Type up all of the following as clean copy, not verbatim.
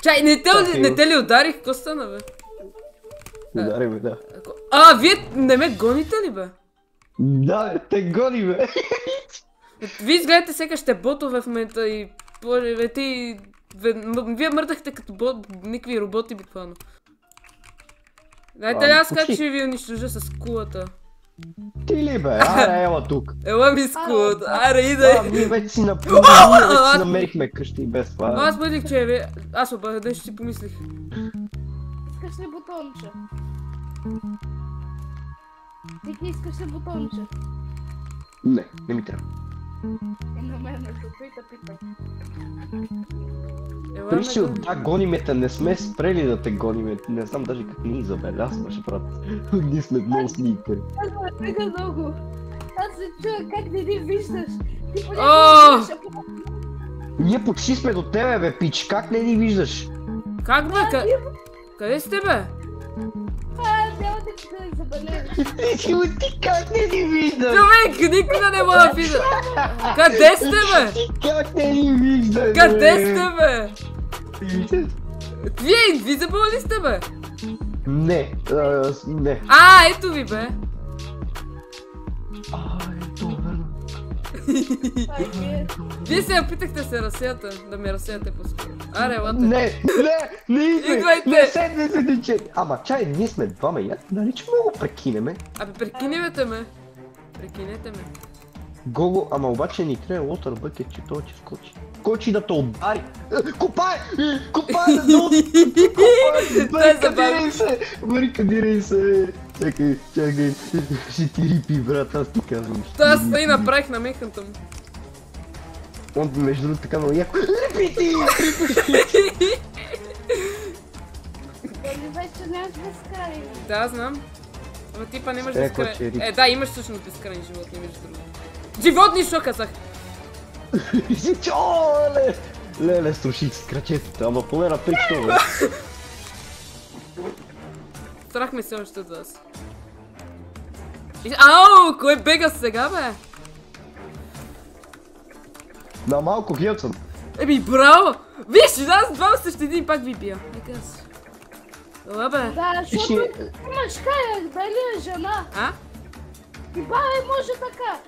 Чай, не те ли ударих? Какво стана, бе? Удари ме, да. Вие не ме гоните ли, бе? Да, те гони, бе. Вие изгледате секаш ботове в момента и... Боже, бе, ти... Вие мърдахте като никакви роботи, буквално. Дайте ли аз как ще ви унищожа с кулата? Ти ли, бе? Аре, ела тук. Ела ми с кулата, аре, идай! Ние вече си намерихме къщи без това. Аз мислих, че е... Аз обаче нещо си помислих. Искаш ли бутонче? Ти искаш ли бутонче? Не ми трябва. И на мен е питай. Пришил, да, гониме, не сме спрели да те гониме. Не знам даже как ни забелязваш, брат. Ние сме много сникъри. Аз ме тега много. Аз се чуя как не ни виждаш. Ти поне Ние почти сме до тебе, бе, пич. Как не ни виждаш? Как, бе? Къде сте, бе? Няма да ти да забележиш. Ти как не ни виждаш? Човек, никога не мога да вижда. Къде сте, бе? Ти как не ни виждаш? Къде сте, бе? Вие инвизибъл ли сте, бе? Не. Ето ви, бе. Ето, верно. Вие се опитахте да се разсеяте, да ме разсеяте по-скоро. Аре, лате. Не идвай! Идвайте! Не седи! Ама чай, ние сме двама и нали че много прекинеме? Абе, прекинете ме. Прекинете ме. Гого, ама обаче ни трябва лотър бъкет, че той ще скочи. Скочи да те удари! Копай! Копай! Барикадирай се! Барикадирай се! Чакай, ще ти рипи, брат, аз ти казвам. Аз и направих на механта му. Он между другото така много яко. Рипи ти! Дали вече нямаш безкрайни? Да, знам. Ама ти па нямаш безкрайни. Да, имаш всъщност безкрайни животни, между другото. Животни, що казах? Леле, струших с крачетата, ама поне на 3 часове. Страх ме се още от вас. Ау, кой бега сега, бе? На малко хилт съм. Еми, браво! Виж, аз двама срещу един пак ви бия. Нека аз. Ела, бе. Да, защото имаш каяк, дали е жена? И бабе може така,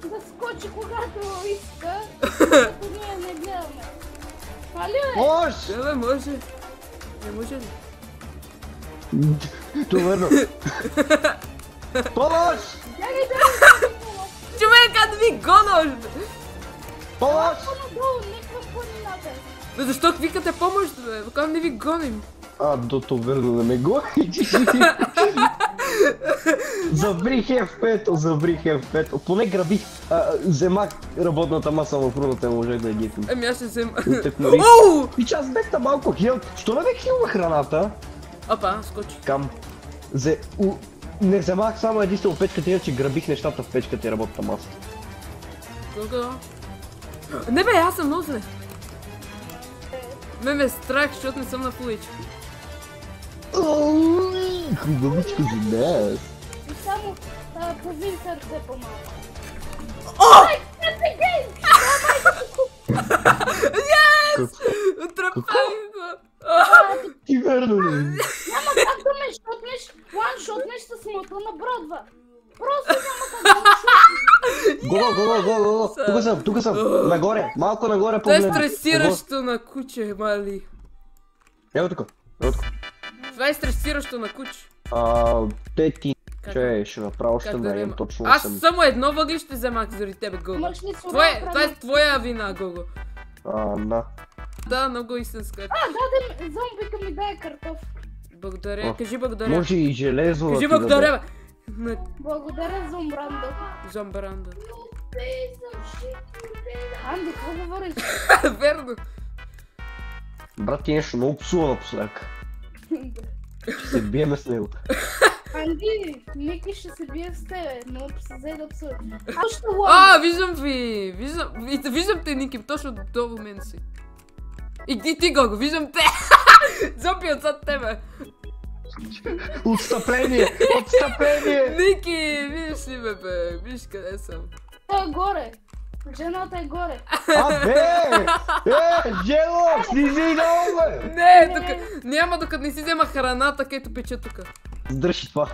да скочи когато иска, като ние не гледаме. Али бе? Може! Да, бе, може. Не може ли? Товърно. Помощ! Човек, да ви гонаш! Помощ! Бе, защо викате помощ, бе? Кога не ви гоним? До Товърно да ме гони. Забрих F5. Поне грабих, вземах работната маса в рудата, можех да ги. Ами аз ще взема. Оу! И аз бех на малко хил. Що не бех хилва храната? Опа, скочи. Кам. Не вземах само единствено печката, иначе грабих нещата в печката и работната маса. Кого? Не бе, аз съм много зле. Ме е страх, защото не съм на фул HP. Хубавичко за нас. И само половин сърце по-малко. Yes! Отрапах го! Ти верно ли? Няма как да ме шотнеш, one-shotнеш с мото на Бродва. Просто няма как да ме шотнеш. Тук съм, нагоре, малко нагоре Това е погледни. стресиращо на куче, мали. Ево тук. Това е стресиращо на куче. Те ти... Че, ще направя още време, точно 8. Аз само едно въглище вземах заради тебе, Гого. Това е твоя вина, Гого. Да. Да, много истинска. Даде зомбика ми дай картоф. Благодаря, кажи благодаря. Може и железо. Кажи благодаря, бе. Благодаря Зомбрандо. Зомбрандо. Анди, какво говориш? Верно. Брат, ти нещо много псува напоследък. Ще се биеме с него. Анди, Ники ще се бие с тебе, но се взе да псува. Виждам ви! Виждам те, Ники, точно до мен си. И ти, Гого, виждам те! Зомби отзад тебе! Отстъпление! Отстъпление! Ники, виж ли ме, бе? Виж къде съм. Той е горе. Жената е горе. Абе! Жело! Слизай долу, бе! Не, няма докато не си взема храната, където пече тука. Сдръжи това.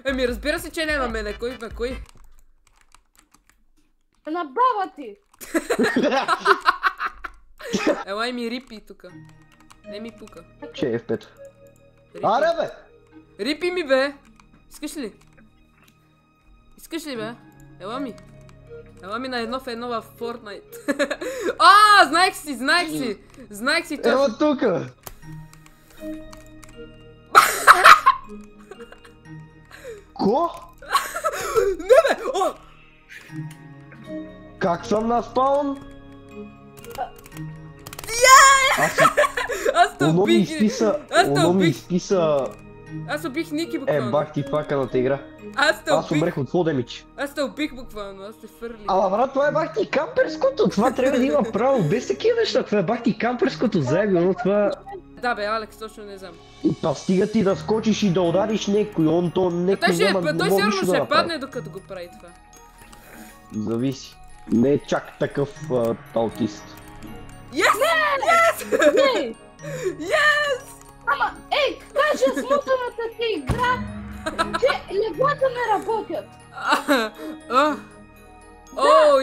Еми, разбира се, че не на мене. Кой бе, кой? На баба ти. Елай ми рипи тука. Не ми пука. Че е F5. Рипи. Аре, бе! Рипи ми, бе! Искаш ли? Искаш ли, бе? Ела ми. Ела ми на едно в едно в Fortnite. Знаех си! Знаех си точно. Ела тука! Ко? Не, бе! О! Как съм на спаун? Аз те Оно ми убих! изписа... Аз те Оно ми убих! изписа... Аз убих Ники буквално. Бах ти паканата игра. Аз те Аз убих! умрех от флодемич. Аз те убих буквално, аз те фърли. Ала брат, това е бах ти камперското, това трябва да има право, без такива неща, това е бах ти камперското заебно, това... Да бе, Алекс, точно не знам. И па стига ти да скочиш и да удариш някой, някой няма да Той може сигурно да ще направи. падне докато го прави това. Зависи. Не е чак такъв аутист. Yes! Не! Yes! Ама, кажа смутаната ти игра, че леглата не работят.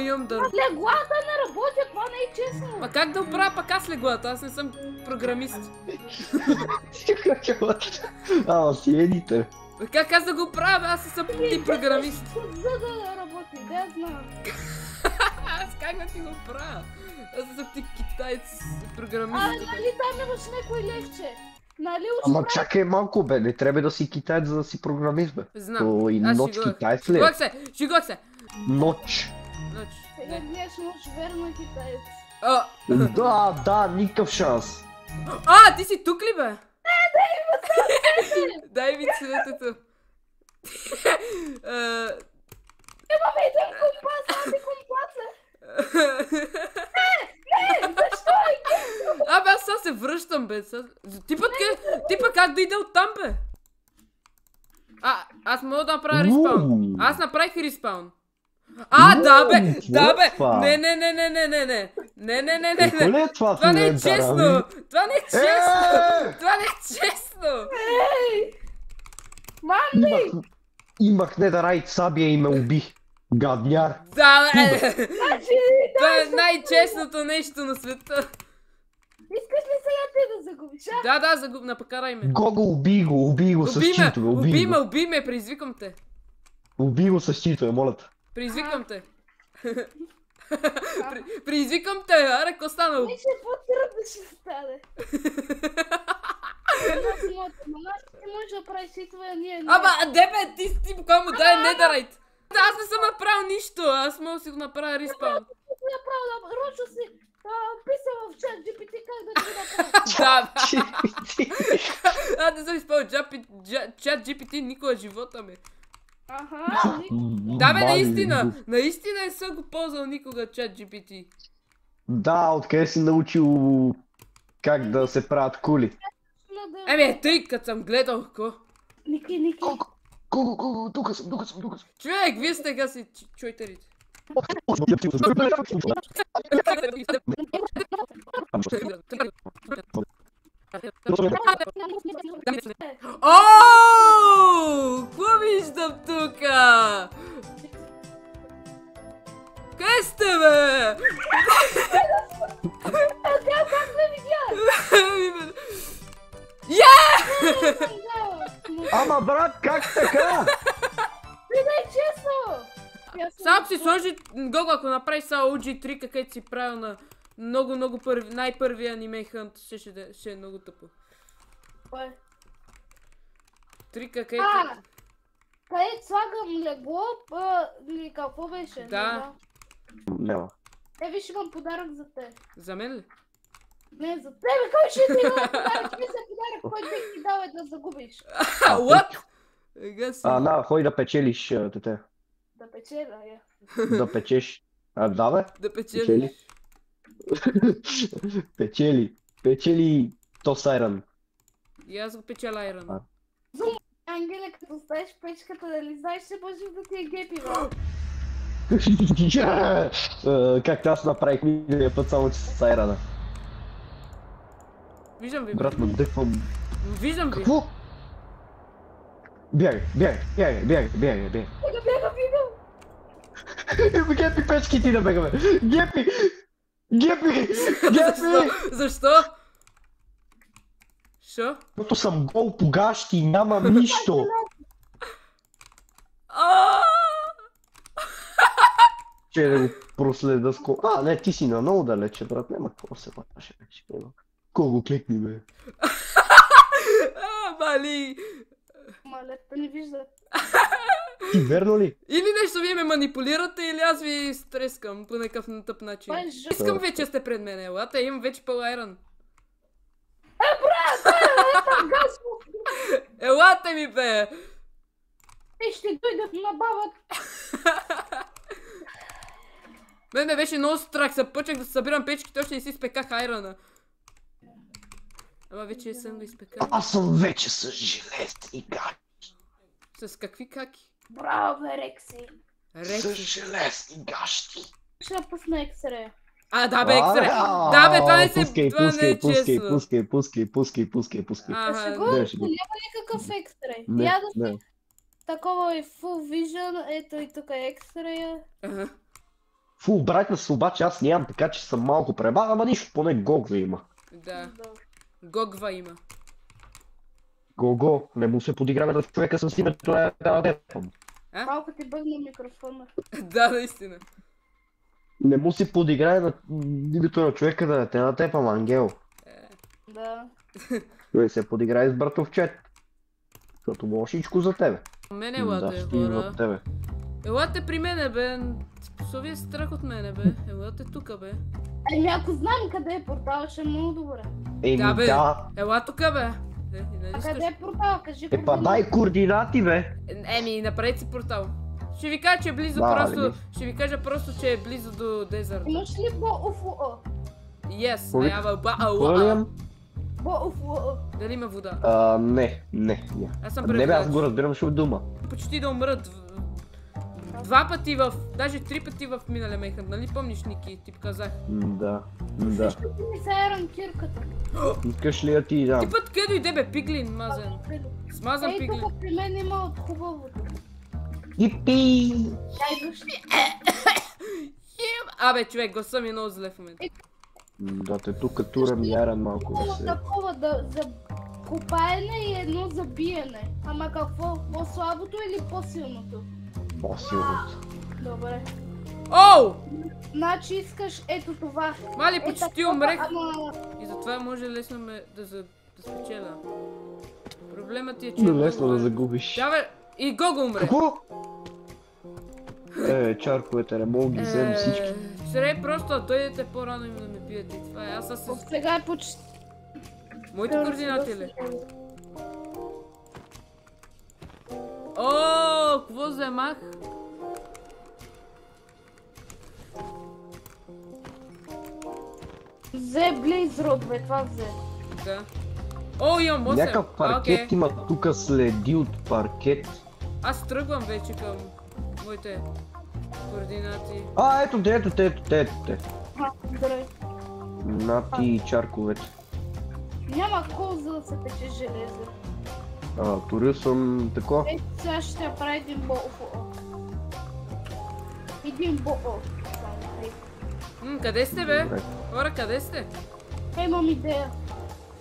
Имам дър. Леглата не работят, това не е честно. Ма как да оправя пак аз леглата? Аз не съм програмист. Си едитър. Как аз да го правя? Аз не съм ти програмист. За да работи, да я знам. Аз как да ти го правя? Аз не съм ти китаец програмист. Нали там имаш някой левче? Нали Ама чакай малко бе, не трябва да си китаец, за да си програмист бе. Знам. То и Аз ноч шегувах. китаец ли е? Шегувах се! Ноч. Сега гледаш нощ верно китаец. Да, никакъв шанс. Ти си тук ли бе? Дай ми цветето. Имаме един компас, антикомпаса. Не, защо е кесо? Абе, аз сега се връщам, бе. Ти пък как дойде оттам, бе? Аз мога да направя респаун. Аз направих респаун. Да, бе! Не. Това не е честно! Това не е честно! Мамби! Имах нетherite сабия и ме уби. Гадняр. Да, бе! Това е най-честното нещо на света. Искаш ли сега ти да загубиш, Да, напакарай ме. Гого, уби го с читове, Уби ме, предизвикам те. Уби го с читове, моля те. Предизвикам те. Предизвикам те, аре, ко станало? Вече по-трудно ще стане. Ти можеш да правиш читове, а ние не. Дебе, ти буквално дай нетherite. Аз не съм направил нищо, аз мога да си го направя респаун. Рочо си писал в чат GPT как да ти направя. Аз не съм изпълнил чат GPT никога в живота ми. Да бе, наистина не съм го ползвал никога чат GPT. Да, откъде си научил как да се правят кули? Тъй като съм гледал, ко? Ники. Гого, тук съм. Човек, вие сте гаси чуйтерите. Какво виждам тука? Къде сте, бе? Как ме видя? Ама брат, как така? Не е честно! Само си сложи, Гого, ако направиш сега OG3, където си правил на много най-първи аниме хънт, ще е много тъпо. Кое? Трика, където... Където слагам легло, или какво беше? Да. Няма. Виж, имам подарък за те. За мен ли? Не, за тебе, кой ще ти има подарък? Ти за подарък, който бих ти дал да загубиш. What? Да, хой да печелиш, тете. Да печеля, Да печеш. Да бе? Да печелиш. Печели тос айрон. И аз го печеля айрон. Ангеле, като ставиш печката, дали знаеш, че може да ти е гепи, бе? Както аз направих миналия път, само че с Айрана. Виждам ви. Брат, надъхвам. Виждам ви. Какво? Бягай. Бега, бега. Гепи печки ти да бегаме. Гепи! Защо? Шо? Защото съм гол по гащи и нямам нищо. Че да го проследа с кол... не, ти си на много далече, брат, няма какво се плаше вече. Кой го кликни, бе? Мали! Малета не вижда. Ти верно ли? Или нещо вие ме манипулирате, или аз ви стрескам по някакъв тъп начин. Това е жък. Искам вече сте пред мен, елата, имам вече пъл айрон. Елате ми, бе! Те ще дойдат на бабата. Мен ме беше много страх, се почнах да събирам печките, още не си спеках айрона. Ама вече съм го изпекал. Аз съм вече с железни гащи. С какви каки? Браво, бе, Рекси. С железни гащи. Ще напусна ексрея. Да бе, ексре! Да бе, това не се... Това не е честно. Пускай. Ага, Шегувам се, няма никакъв екстрей. Я да си такова е full vision, ето и тук е екстрея. Фул брайтнес обаче аз нямам, така че съм малко пребавен, ама нищо, поне гогва има. Да. Гогва има. Гого, не му се подиграме на човека с името на Депам. Малко ти бъгна микрофона. Да, наистина. Не му си подиграе на името на човека да те натепам, Ангел. Да. Той се подиграе с братовчет. Защото мога всичко за тебе. Мене елате, ще има хора. от тебе. Елате при мене, бе. Що ви е страх от мене, бе? Елате тука, бе. Еми ако знам къде е портал, ще е много добре. Да, бе. Да. Ела тука, бе. А къде е портал? Кажи Па дай координати, бе. Еми, направете си портал. Ще ви кажа, че е близо просто... Ще ви кажа просто, че е близо до дезерт. Имаш ли Бо-Уфу-О? Yes, I have a Полиам? Бо-Уфу-О. Дали има вода? Не. Аз съм Не бе, преводач. аз го разбирам, ще дума. Почти да умра два пъти в... Даже 3 пъти в миналия Мейхънт, нали помниш, Ники? Ти казах. Да. Защо ти не се е ранкирката? Искаш ли да ти дам? Ти път къде дойде, бе, пиглин, мазен. Смазан Ей, пиглин. тук при мен има от хубавото. Ипи! Дай дошли. Абе, човек, гласа ми е много зле в момента. Да те тук турам яран малко да се... Такова за копаене и едно за биене. Ама какво? По-слабото или по-силното? По-силното. Добре. Оу! Значи искаш ето това. Мали, почти такова, умрех. Ама... И затова може лесно ме да спечеля. Проблемът е, че... Но лесно да загубиш. Да, бе, и Гого умре. Какво? Чарковете, не мога ги вземем всички. Сред просто да дойдете по-рано и да ме биете. Това е, аз с... Сега е почти... Моите координати ли? О, какво вземах? Взе Блейзрод, бе, това взе. Да. О, имам 8. Някакъв паркет има тук следи от паркет. Аз тръгвам вече към моите координати. Ето те. Здравей. Нати и чарковете. Няма кол за да се пече железо. Турил съм тако. Ето сега ще направя един Бо-О. Един Бо-О. Къде сте, бе? Добре. Хора, къде сте? Имам идея.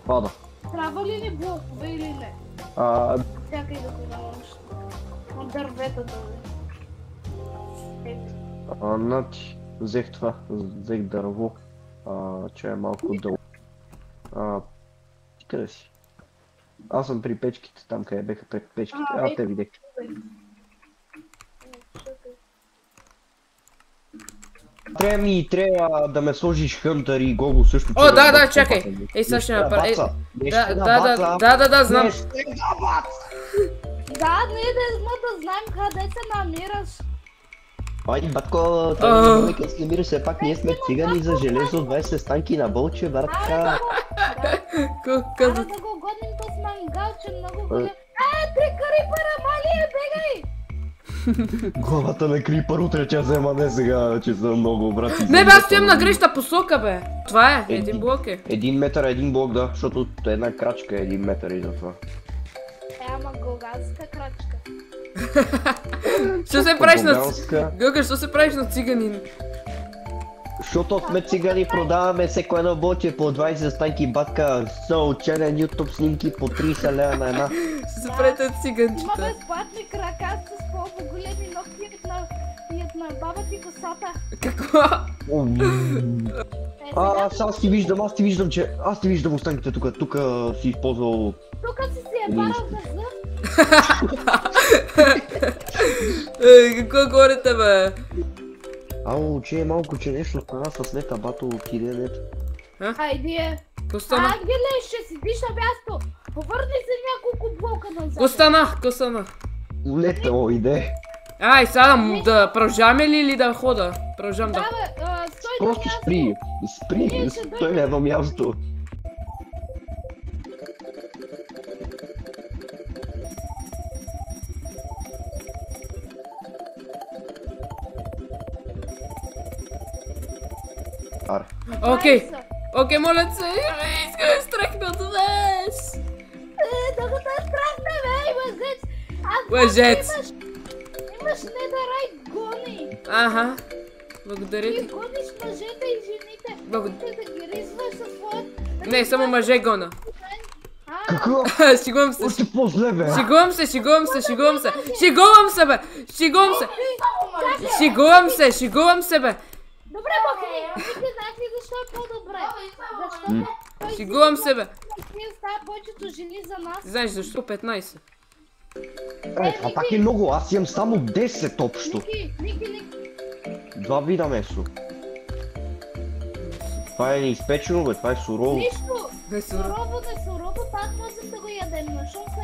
Пада. Трябва ли ни блокове или не? Чакай да ти наложи. На дърветата, бе. Нати, взех това. Взех дърво. Че е малко дълго. Къде си? Аз съм при печките, там къде беха печките. Те видях. Трябва да ме сложиш Хънтър и Гого също. О, да, чакай. Ей, сега ще направя. Да, знам. Да, ние да знаем къде се намираш. Ай, батко, той къде се намира, все пак ние сме цигани за железо, 20 станки на Болче, братка. Кара да го годим с мангалче, много голям. Три карипара, мали, бегай! Главата на Крипър утре ще взема, не сега, че са много брати. Не бе, аз стоям на грешна посока, бе. Това е, един блок е. 1 метър, 1 блок, да, защото една крачка е 1 метър и затова. Ама гогазска крачка. Що се правиш на... Българска. Гога, що се правиш на циганин? Защото сме цигани, продаваме всеко едно боче по 20 станки батка, черен YouTube снимки по 30 лева на една. Ще се правите от Има циганчета. безплатни крака с по-големи ногти от на баба ти косата. Какво? Аз ти виждам, че... Аз ти виждам останките тук си използвал... Тук си е барал на зъб. Какво говорите, бе? Ало, че е малко, че нещо стана с нета, бато отиде нето. Хайде. Какво стана? Ангеле, ще седиш на място. Повърни се няколко блока назад. Какво стана? Лета, иде. Ай, сега да продължаваме ли или да хода? Продължавам да. Да, бе, стой на Просто място. спри, стой на едно място. Аре. Окей, моля се, искаме страхме от вас. Докато страхне, бе, мъжец. Лъжец. Имаш недерай гони. Аха. Благодаря Ти ти. гониш мъжете и жените. Ти да ги ризваш със своят... Не, само мъже гона. Какво? Шегувам се. Още по-зле, бе. Шегувам се, бе. Шегувам се, бе. Добре, махни! Ники, знаеш ли защо е по-добре? Защото той Шегувам се, бе. Ние става повечето жени за нас. Знаеш защо 15? Това пак е много, аз имам само 10 общо. Ники. 2 вида месо. Това е изпечено, бе, това е сурово. Нищо! Не Сурово, пак можем да го ядем, но щом се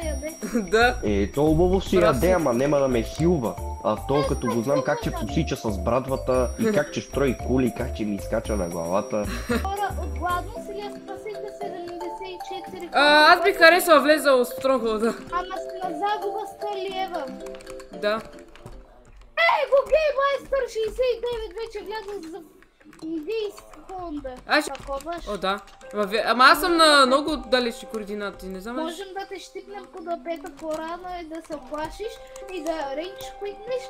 яде. Да. То хубаво си яде, ама нема да ме хилва. А то като го знам как че посича с брадвата и как че строи кули, как че ми изкача на главата. Хора, от гладност или спасите 74 Аз бих харесал влезал в Стронгхолда. Ама си на загуба 100 лева. Да. Гей майстър 69 вече влязъл за 10 секунда. Таковаш. О, да. Ама аз съм на много далечни координати, не знам. Можем да те щипнем по дъпето по-рано и да се плашиш и да рейдж квитнеш,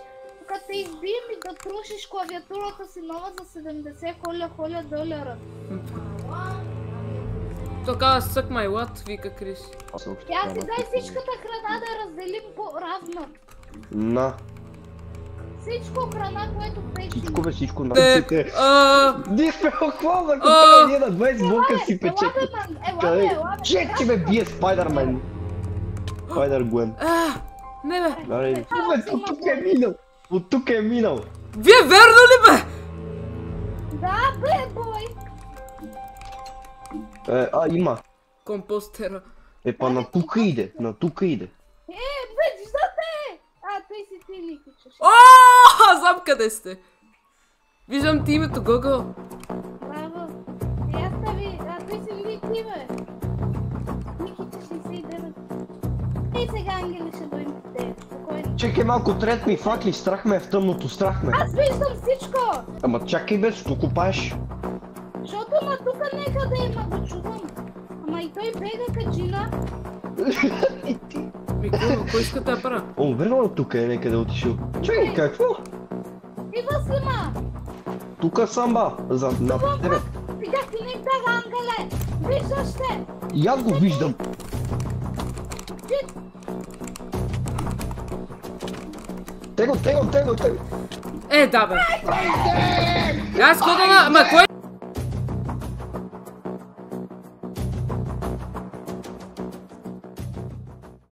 като те избием и да трушиш клавиатурата си нова за 70 холя долара. Така сък май лад, вика Крис. Тя си дай всичката храна да разделим по-равно. На. Всичко храна, което печим. Всичко на всичките. Дишме охвал, ако това ние на 20 блока си печете. Елабе. Че ме бие Спайдърмен. Спайдър-Гуен. Не бе. От тук е минал. Вие верно ли бе? Да, бе, бой. Има. Компостера. Па на тук иде, Виждате! Той си ти, Никичеш. Знам къде сте. Виждам ти името, Гого. Браво. И аз тави, той си види ти, бе. Никичеш 69. И сега ангели ще дойдем с теб. Спокойно. Чекай малко, трет ми факли, страх ме в тъмното, страх ме. Аз виждам всичко! Ама чакай бе, що копаеш? Защото на тука некъде има, го чувам. Ама и той бега каджина. Гого, кой иска да пара? Верно тук е некъде отишъл. Чакай, какво? Идва снима! Тука съм ба, над тебе. Видях ти не бега, ангеле! Виждаш те! И аз го виждам. Tego. Да бе. Аз хода на... Ама кой